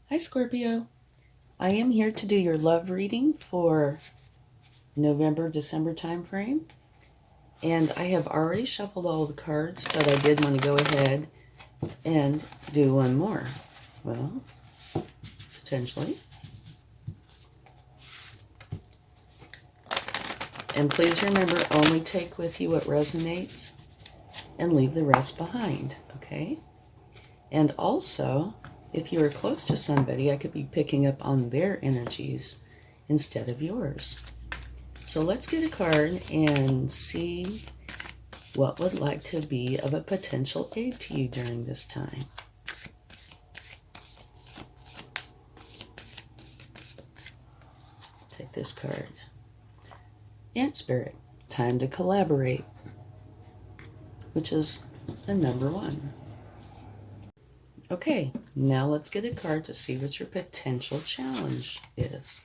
Hi Scorpio, I am here to do your love reading for November-December time frame. And I have already shuffled all the cards, but I did want to go ahead and do one more. Well, potentially. And please remember, only take with you what resonates and leave the rest behind, okay? And also, if you are close to somebody, I could be picking up on their energies instead of yours. So let's get a card and see what would like to be of a potential aid to you during this time. Take this card. Ant Spirit, time to collaborate, which is the number 1. Okay, now let's get a card to see what your potential challenge is.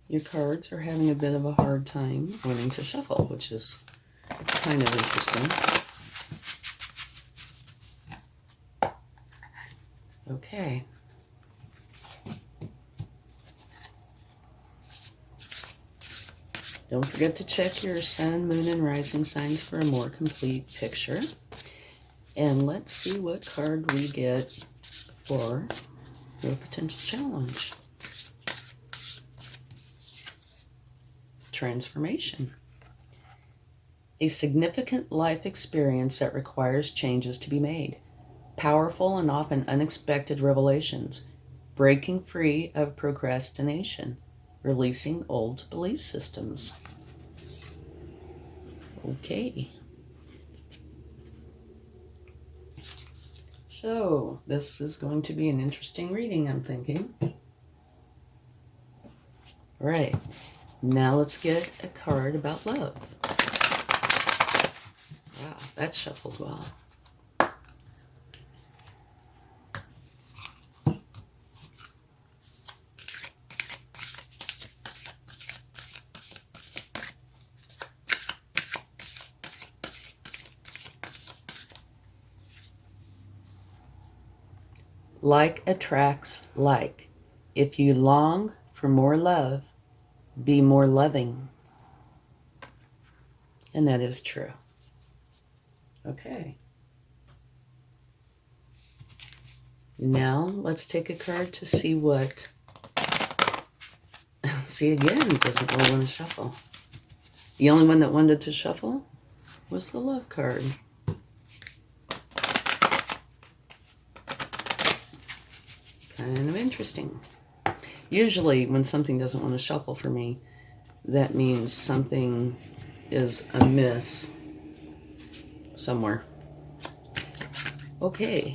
Your cards are having a bit of a hard time wanting to shuffle, which is kind of interesting. Okay. Don't forget to check your sun, moon, and rising signs for a more complete picture. And let's see what card we get for your potential challenge. Transformation. A significant life experience that requires changes to be made. Powerful and often unexpected revelations. Breaking free of procrastination. Releasing old belief systems. Okay. So, this is going to be an interesting reading, I'm thinking. All right. Now let's get a card about love. Wow, that shuffled well. Like attracts like. If you long for more love, be more loving. And that is true. Okay. Now let's take a card to see what... See, again, it doesn't really want to shuffle. The only one that wanted to shuffle was the love card. Kind of interesting. Usually when something doesn't want to shuffle for me, that means something is amiss somewhere. Okay.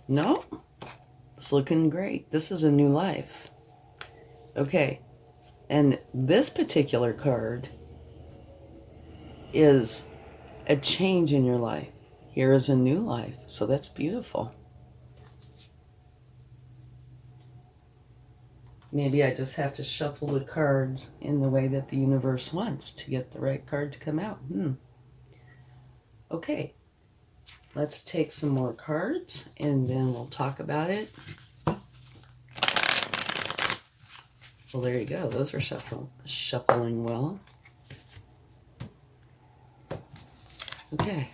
No, it's looking great. This is a new life. Okay. And this particular card is a change in your life. Here is a new life. So that's beautiful. Maybe I just have to shuffle the cards in the way that the universe wants to get the right card to come out. Okay. Let's take some more cards and then we'll talk about it. Well, there you go. Those are shuffling well. Okay.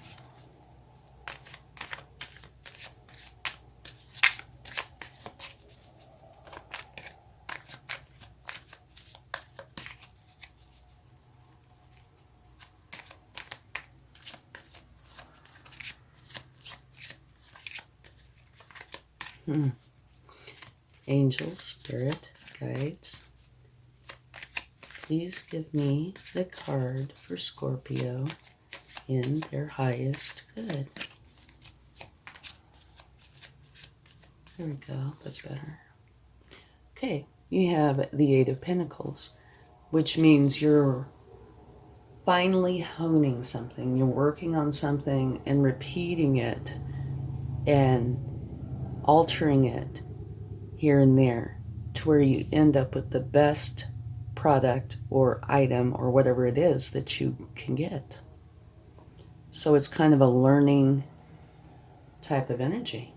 Angels, spirit, guides, please give me the card for Scorpio in their highest good. There we go, that's better. Okay, you have the Eight of Pentacles, which means you're finally honing something. You're working on something and repeating it and altering it here and there to where you end up with the best product or item or whatever it is that you can get. So it's kind of a learning type of energy.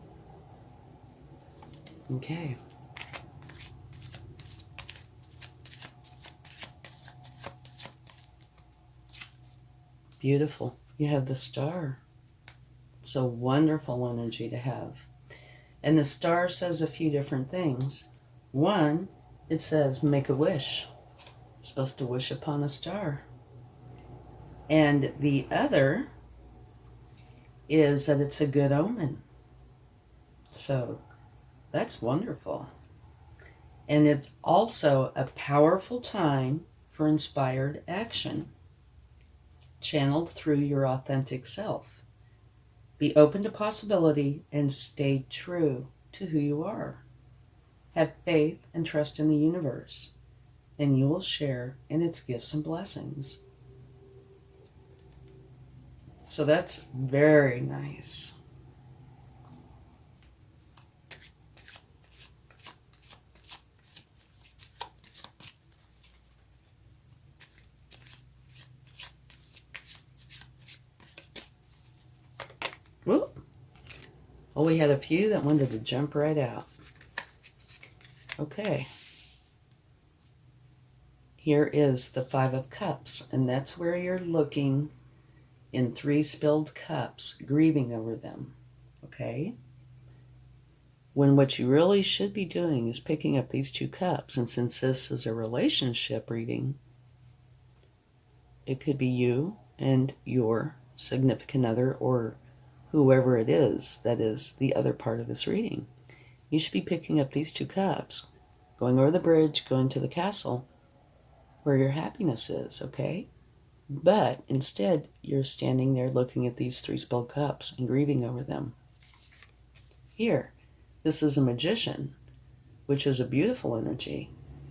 Okay. Beautiful. You have the star. It's a wonderful energy to have. And the star says a few different things. One, it says make a wish. You're supposed to wish upon a star. And the other is that it's a good omen. So that's wonderful. And it's also a powerful time for inspired action, channeled through your authentic self. Be open to possibility and stay true to who you are. Have faith and trust in the universe, and you will share in its gifts and blessings. So that's very nice. Whoop. Well, we had a few that wanted to jump right out. Okay. Here is the Five of Cups, and that's where you're looking in 3 spilled cups, grieving over them. Okay? When what you really should be doing is picking up these 2 cups, and since this is a relationship reading, it could be you and your significant other or whoever it is that is the other part of this reading. You should be picking up these 2 cups, going over the bridge, going to the castle where your happiness is, okay? But instead, you're standing there looking at these 3 spilled cups and grieving over them. Here, this is a magician, which is a beautiful energy.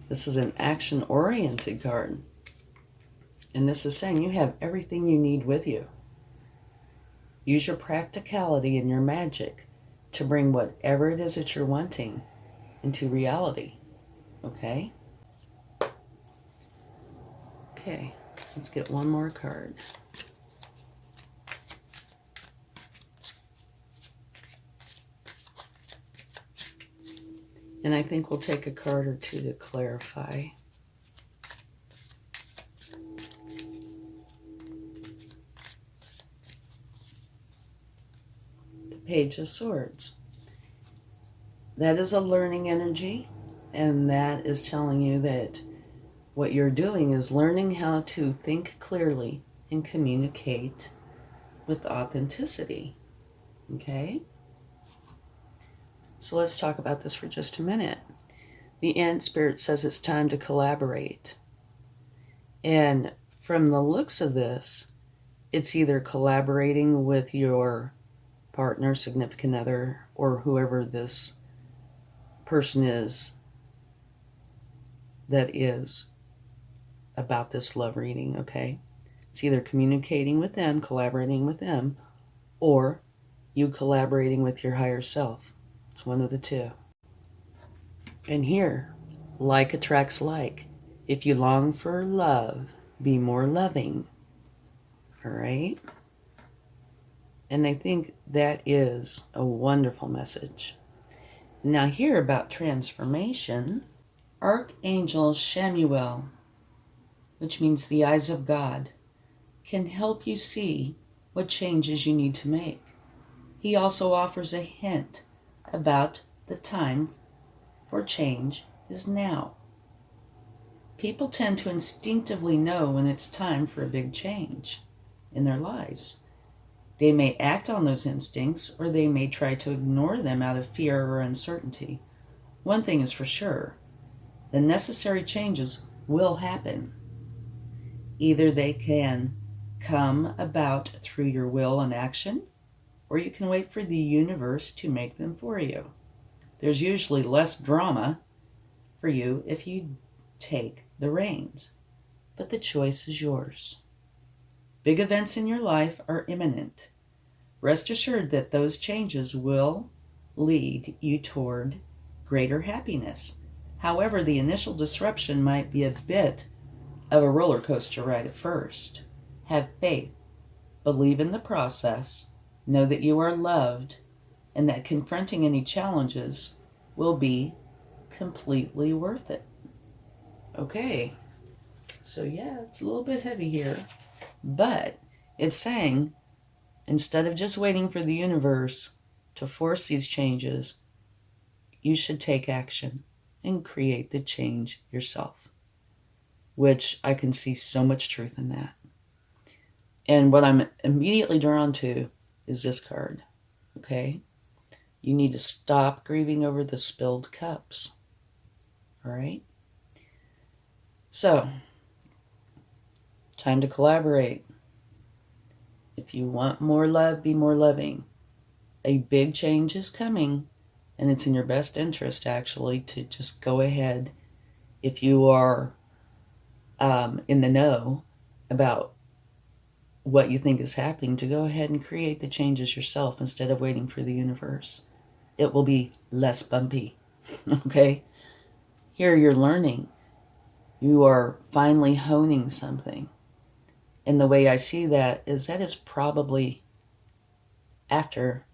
This is an action-oriented card. And this is saying you have everything you need with you. Use your practicality and your magic to bring whatever it is that you're wanting into reality. Okay? Okay, let's get one more card. And I think we'll take a card or 2 to clarify. Page of Swords. That is a learning energy, and that is telling you that what you're doing is learning how to think clearly and communicate with authenticity. Okay? So let's talk about this for just a minute. The Ant Spirit says it's time to collaborate. And from the looks of this, it's either collaborating with your partner, significant other, or whoever this person is that is about this love reading, okay? It's either communicating with them, collaborating with them, or you collaborating with your higher self. It's one of the 2. And here, like attracts like. If you long for love, be more loving. All right? And I think that is a wonderful message. Now here about transformation, Archangel Shamuel, which means the eyes of God, can help you see what changes you need to make. He also offers a hint about the time for change is now. People tend to instinctively know when it's time for a big change in their lives. They may act on those instincts, or they may try to ignore them out of fear or uncertainty. One thing is for sure, the necessary changes will happen. Either they can come about through your will and action, or you can wait for the universe to make them for you. There's usually less drama for you if you take the reins, but the choice is yours. Big events in your life are imminent. Rest assured that those changes will lead you toward greater happiness. However, the initial disruption might be a bit of a roller coaster ride at first. Have faith, believe in the process, know that you are loved, and that confronting any challenges will be completely worth it. Okay, so yeah, it's a little bit heavy here, but it's saying instead of just waiting for the universe to force these changes, you should take action and create the change yourself, which I can see so much truth in that. And what I'm immediately drawn to is this card, okay? You need to stop grieving over the spilled cups, all right? So, time to collaborate. If you want more love, be more loving. A big change is coming, and it's in your best interest, actually, to just go ahead, if you are in the know about what you think is happening, to go ahead and create the changes yourself instead of waiting for the universe. It will be less bumpy, okay? Here you're learning. You are finally honing something. And the way I see that is probably after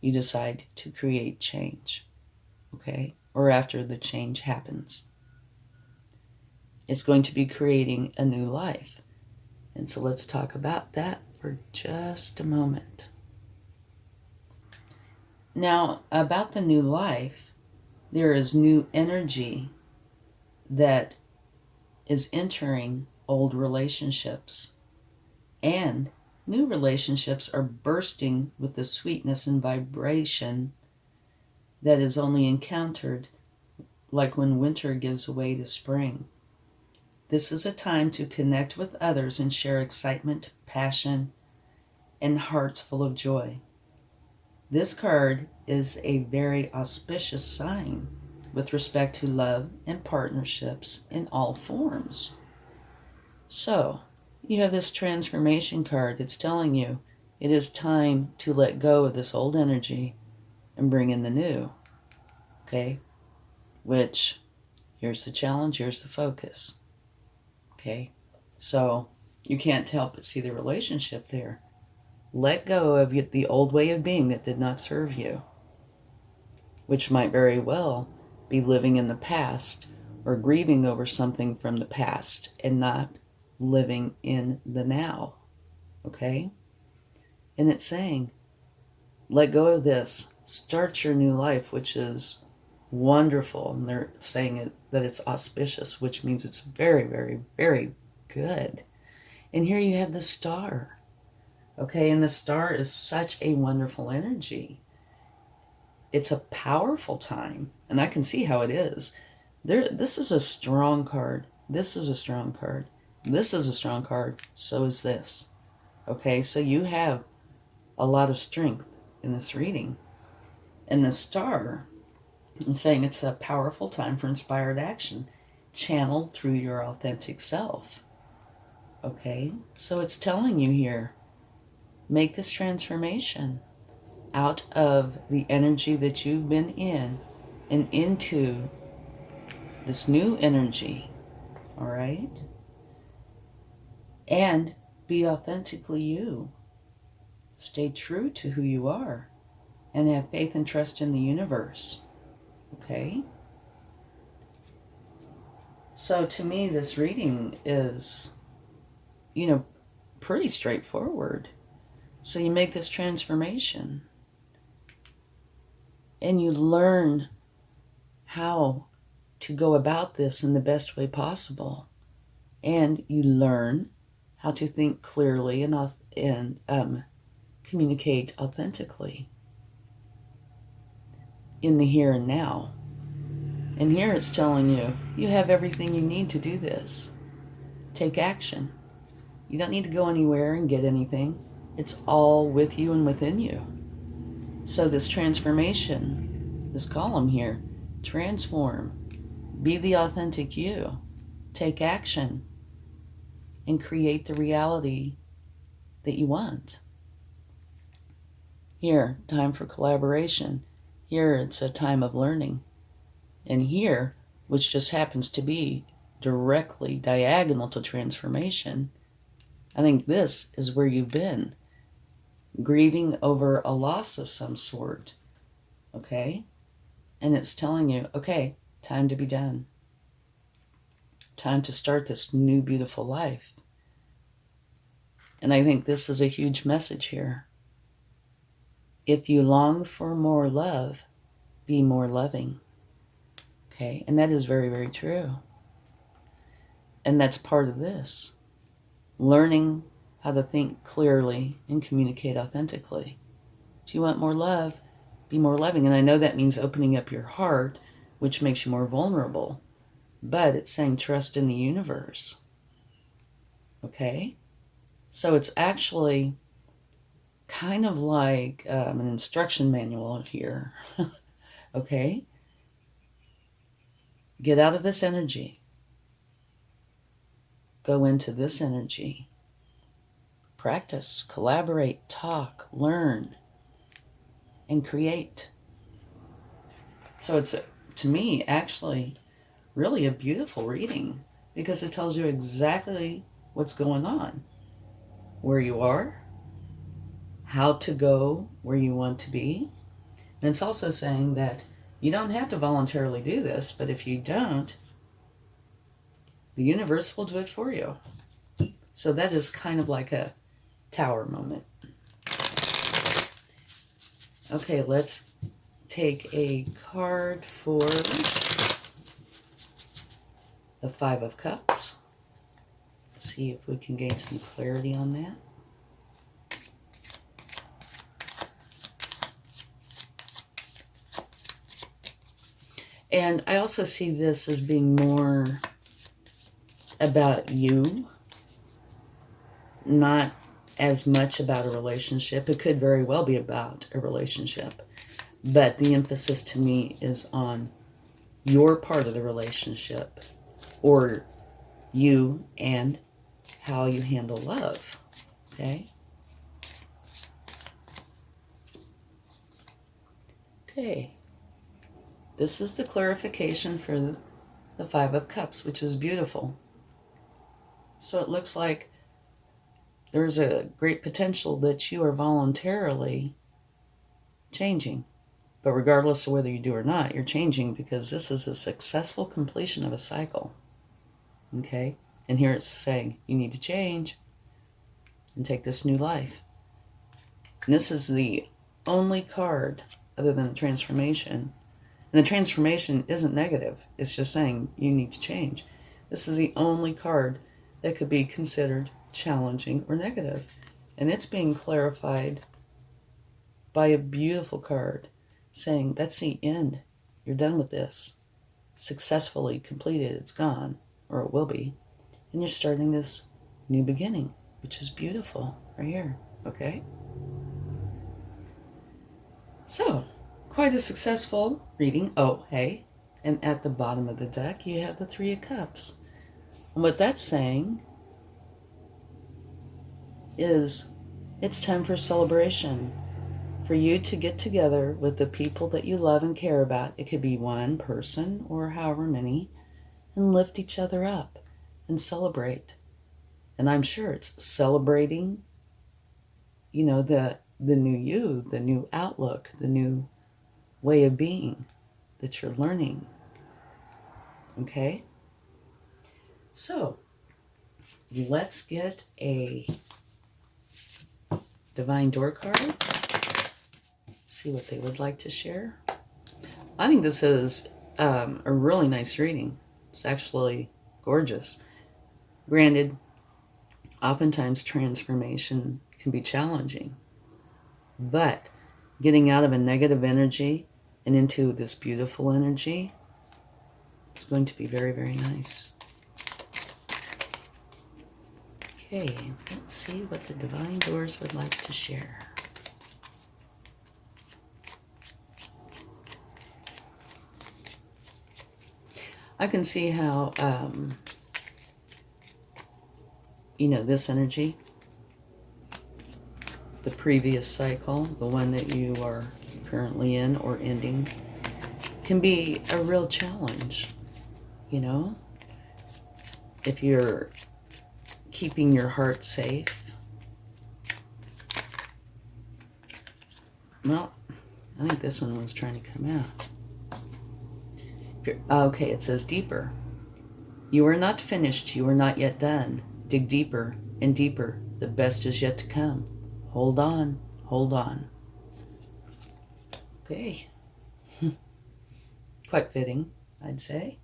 you decide to create change, okay? Or after the change happens. It's going to be creating a new life. And so let's talk about that for just a moment. Now, about the new life, there is new energy that is entering old relationships. And new relationships are bursting with the sweetness and vibration that is only encountered like when winter gives way to spring. This is a time to connect with others and share excitement, passion, and hearts full of joy. This card is a very auspicious sign with respect to love and partnerships in all forms. So, you have this transformation card. It's telling you it is time to let go of this old energy and bring in the new. Okay? Which, here's the challenge, here's the focus. Okay? So, you can't help but see the relationship there. Let go of the old way of being that did not serve you, which might very well be living in the past or grieving over something from the past and not living in the now. Okay? And it's saying, let go of this. Start your new life, which is wonderful. And they're saying that it's auspicious, which means it's very, very, very good. And here you have the star. Okay, and the star is such a wonderful energy. It's a powerful time, and I can see how it is. This is a strong card. This is a strong card. This is a strong card. So is this. Okay, so you have a lot of strength in this reading. And the star is saying it's a powerful time for inspired action, channeled through your authentic self. Okay, so it's telling you here, make this transformation out of the energy that you've been in and into this new energy, all right? And be authentically you. Stay true to who you are and have faith and trust in the universe, okay? So to me, this reading is, pretty straightforward. So you make this transformation and you learn how to go about this in the best way possible. And you learn how to think clearly and communicate authentically in the here and now. And here it's telling you, you have everything you need to do this. Take action. You don't need to go anywhere and get anything. It's all with you and within you. So this transformation, this column here, transform, be the authentic you, take action, and create the reality that you want. Here, time for collaboration. Here, it's a time of learning. And here, which just happens to be directly diagonal to transformation, I think this is where you've been, grieving over a loss of some sort, okay? And it's telling you, okay, time to be done. Time to start this new, beautiful life. And I think this is a huge message here. If you long for more love, be more loving. Okay? And that is very, very true. And that's part of this. Learning how to think clearly and communicate authentically. If you want more love, be more loving. And I know that means opening up your heart, which makes you more vulnerable. But it's saying trust in the universe. Okay? So it's actually kind of like an instruction manual here. Okay? Get out of this energy. Go into this energy. Practice, collaborate, talk, learn, and create. So it's, to me, actually really a beautiful reading because it tells you exactly what's going on, where you are, how to go where you want to be. And it's also saying that you don't have to voluntarily do this, but if you don't, the universe will do it for you. So that is kind of like a tower moment. Okay, let's take a card for the Five of Cups. See if we can gain some clarity on that. And I also see this as being more about you, not as much about a relationship. It could very well be about a relationship, but the emphasis to me is on your part of the relationship, or you and how you handle love, okay? Okay. This is the clarification for the Five of Cups, which is beautiful. So it looks like there's a great potential that you are voluntarily changing. But regardless of whether you do or not, you're changing because this is a successful completion of a cycle. Okay? And here it's saying you need to change and take this new life. And this is the only card other than the transformation. And the transformation isn't negative. It's just saying you need to change. This is the only card that could be considered challenging or negative. And it's being clarified by a beautiful card saying that's the end. You're done with this. Successfully completed. It's gone, or it will be. And you're starting this new beginning, which is beautiful right here. Okay? So, quite a successful reading. Oh, hey. And at the bottom of the deck, you have the Three of Cups. And what that's saying is it's time for celebration. For you to get together with the people that you love and care about. It could be one person or however many. And lift each other up and celebrate. And I'm sure it's celebrating, you know, the new you, the new outlook, the new way of being that you're learning. Okay? So, let's get a Divine Door card. See what they would like to share. I think this is a really nice reading. It's actually gorgeous. Granted, oftentimes transformation can be challenging, but getting out of a negative energy and into this beautiful energy is going to be very, very nice. Okay, let's see what the Divine Doors would like to share. I can see how, you know, this energy, the previous cycle, the one that you are currently in or ending, can be a real challenge. you know, if you're keeping your heart safe. Well, I think this one was trying to come out. Okay, it says deeper. You are not finished. You are not yet done. Dig deeper and deeper. The best is yet to come. Hold on. Hold on. Okay. Quite fitting, I'd say.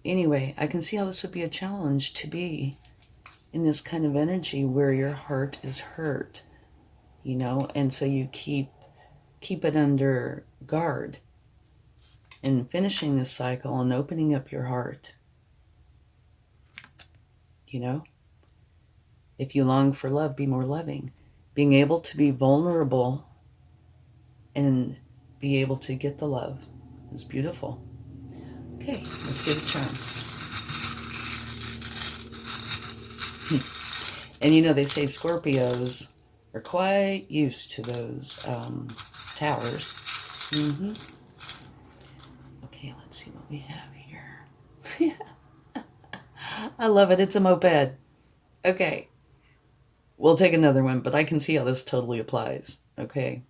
Anyway, I can see how this would be a challenge to be in this kind of energy where your heart is hurt, you know, and so you keep it under guard and finishing this cycle and opening up your heart, you know. If you long for love, be more loving. Being able to be vulnerable and be able to get the love is beautiful. Okay, let's give it a charm. And you know, they say Scorpios are quite used to those towers. Okay, let's see what we have here. I love it. It's a moped. Okay. We'll take another one, but I can see how this totally applies. Okay.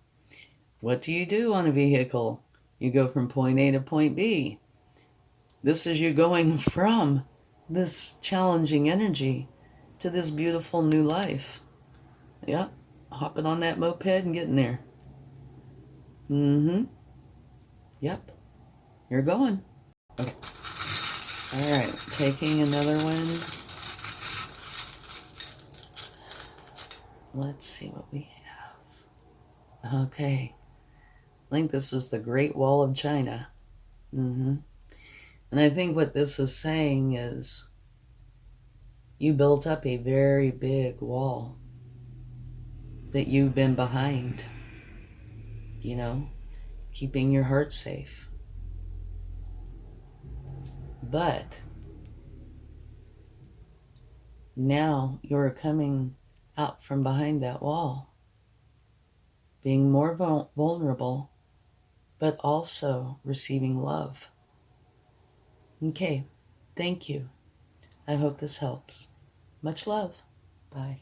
What do you do on a vehicle? You go from point A to point B. This is you going from this challenging energy to this beautiful new life. Yep. Hopping on that moped and getting there. Yep. You're going. Okay. All right. Taking another one. Let's see what we have. Okay. I think this is the Great Wall of China. And I think what this is saying is you built up a very big wall that you've been behind, you know, keeping your heart safe. But now you're coming out from behind that wall, being more vulnerable, but also receiving love. Okay, thank you. I hope this helps. Much love. Bye.